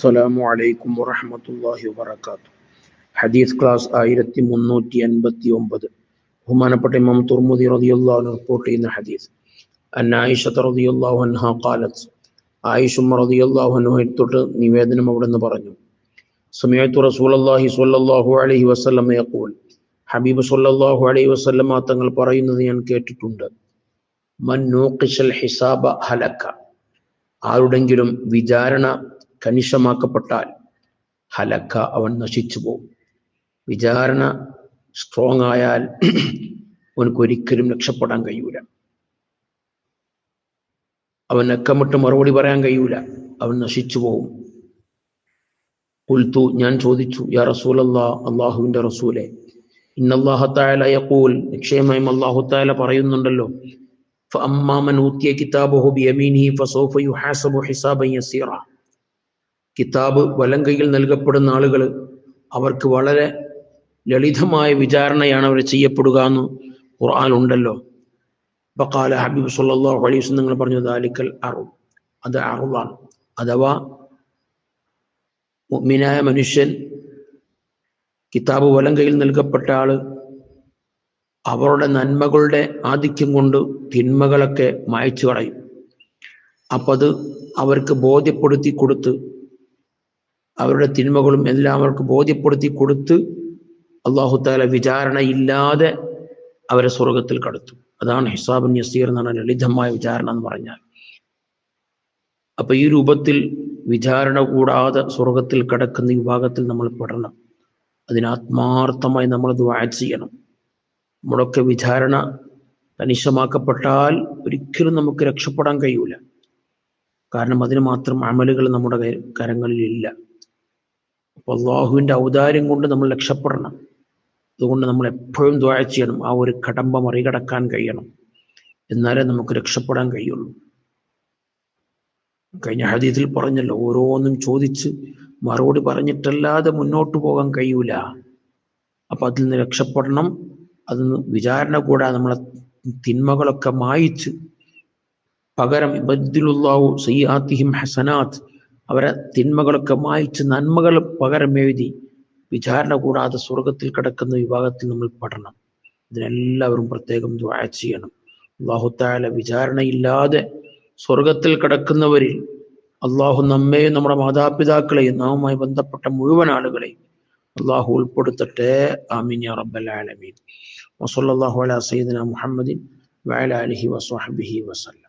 അസ്സലാമു അലൈക്കും വറഹ്മത്തുള്ളാഹി വബറകാതുഹു. ഹദീസ് ക്ലാസ് 1389. ബഹുമാനപ്പെട്ട ഇമാം തുർമുദി റളിയല്ലാഹു അൻഹു റിപ്പോർട്ട് ചെയ്യുന്ന ഹദീസ്. ആയിഷ റളിയല്ലാഹു അൻഹാ ഖാലത്ത്, ആയിഷ റളിയല്ലാഹു അൻഹ തൊട്ട് നിവേദനം അവിടുന്ന് പറഞ്ഞു, സമിഅതു റസൂലുള്ളാഹി സ്വല്ലല്ലാഹു അലൈഹി വസല്ലം യഖൂൽ, ഹബീബ് സ്വല്ലല്ലാഹു അലൈഹി വസല്ലം തങ്ങൾ പറയുന്നത് ഞാൻ കേട്ടിട്ടുണ്ട്. മൻ നൂഖിശൽ ഹിസാബ ഹലക, ആരുടെങ്കിലും വിചാരണ കണിശമാക്കപ്പെട്ടാൽ ഹലക്ക, അവൻ നശിച്ചു പോകും. വിചാരണ സ്ട്രോങ് ആയാൽ അവനക്കൊരിക്കലും രക്ഷപ്പെടാൻ കഴിയൂല. അവൻ അക്കമിട്ട് മറുപടി പറയാൻ കഴിയൂല, അവൻ നശിച്ചു പോകും. ഖുൽതു, ഞാൻ ചോദിച്ചു, യാ റസൂലല്ലാഹ്, അല്ലാഹുവിന്റെ റസൂലേ, ഇന്നല്ലാഹ തആല യഖൂൽ, നിശ്ചയമായും അല്ലാഹു തആല പറയുന്നുണ്ടല്ലോ, ഫഅമ്മാ മൻ ഊതിയ കിതാബഹു ബിയമീനിഹി ഫസൗഫ യുഹാസബു ഹിസാബൻ യസീറ. കിതാബ് വലങ്കയിൽ നൽകപ്പെടുന്ന ആളുകൾ, അവർക്ക് വളരെ ലളിതമായ വിചാരണയാണ് അവർ ചെയ്യപ്പെടുക എന്ന് ഖുർആൻ ഉണ്ടല്ലോ. ബഖാല, ഹബീബ് സല്ലല്ലാഹു അലൈഹി വസല്ലം നിങ്ങൾ പറഞ്ഞു, ദാലിക്കൽ അർദ്, അത് അർദാണ്. അഥവാ മുഅ്മിനായ മനുഷ്യൻ, കിതാബ് വലങ്കയിൽ നൽകപ്പെട്ട ആള്, അവരുടെ നന്മകളുടെ ആധിക്യം കൊണ്ട് തിന്മകളൊക്കെ മായ്ച്ചു കളയും. അപ്പം അത് അവർക്ക് ബോധ്യപ്പെടുത്തി കൊടുത്ത്, അവരുടെ തിന്മകളും എല്ലാം അവർക്ക് ബോധ്യപ്പെടുത്തി കൊടുത്ത് അല്ലാഹു തആല വിചാരണയില്ലാതെ അവരെ സ്വർഗത്തിൽ കടത്തും. അതാണ് ഹിസാബുൻ യസീർ എന്ന് പറഞ്ഞാൽ, ലളിതമായ വിചാരണ എന്ന് പറഞ്ഞാൽ. അപ്പൊ ഈ രൂപത്തിൽ വിചാരണ കൂടാതെ സ്വർഗത്തിൽ കടക്കുന്ന വിഭാഗത്തിൽ നമ്മൾ പെടണം. അതിനാത്മാർത്ഥമായി നമ്മൾ ദുആ ചെയ്യണം. നമ്മളൊക്കെ വിചാരണ കണിശമാക്കപ്പെട്ടാൽ ഒരിക്കലും നമുക്ക് രക്ഷപ്പെടാൻ കഴിയൂല. കാരണം അതിന് മാത്രം അമലുകൾ നമ്മുടെ കരങ്ങളിലില്ല. അപ്പൊ അള്ളാഹുവിന്റെ ഔദാര്യം കൊണ്ട് നമ്മൾ രക്ഷപ്പെടണം. അതുകൊണ്ട് നമ്മൾ എപ്പോഴും ദുആ ചെയ്യണം. ആ ഒരു കടമ്പ മറികടക്കാൻ കഴിയണം, എന്നാലേ നമുക്ക് രക്ഷപ്പെടാൻ കഴിയുള്ളൂ. കഴിഞ്ഞ ഹദീസിൽ പറഞ്ഞല്ലോ, ഓരോന്നും ചോദിച്ച് മറുപടി പറഞ്ഞിട്ടല്ലാതെ മുന്നോട്ട് പോകാൻ കഴിയൂല. അപ്പൊ അതിൽ നിന്ന് രക്ഷപ്പെടണം. അതിന് വിചാരണ കൂടാതെ നമ്മളെ തിന്മകളൊക്കെ മായിച്ച് പകരം യുബദ്ദിലുല്ലാഹു സയ്യിആതിഹിം ഹസനാത്ത്, അവരെ തിന്മകളൊക്കെ മായിച്ച് നന്മകൾ പകരം എഴുതി വിചാരണ കൂടാതെ സ്വർഗത്തിൽ കിടക്കുന്ന വിഭാഗത്തിൽ നമ്മൾ പെടണം. ഇതിനെല്ലാവരും പ്രത്യേകം ദുആ ചെയ്യണം. അല്ലാഹു തആല വിചാരണയില്ലാതെ സ്വർഗത്തിൽ കിടക്കുന്നവരിൽ അള്ളാഹു നമ്മെയും നമ്മുടെ മാതാപിതാക്കളെയും നാമുമായി ബന്ധപ്പെട്ട മുഴുവൻ ആളുകളെയും അള്ളാഹു ഉൾപ്പെടുത്തട്ടെ. ആമീൻ യാ റബ്ബൽ ആലമീൻ. വസല്ലല്ലാഹു അലാ സയ്യിദിനാ മുഹമ്മദിൻ വഅലാ ആലിഹി വസ്വഹ്ബിഹി വസല്ലം.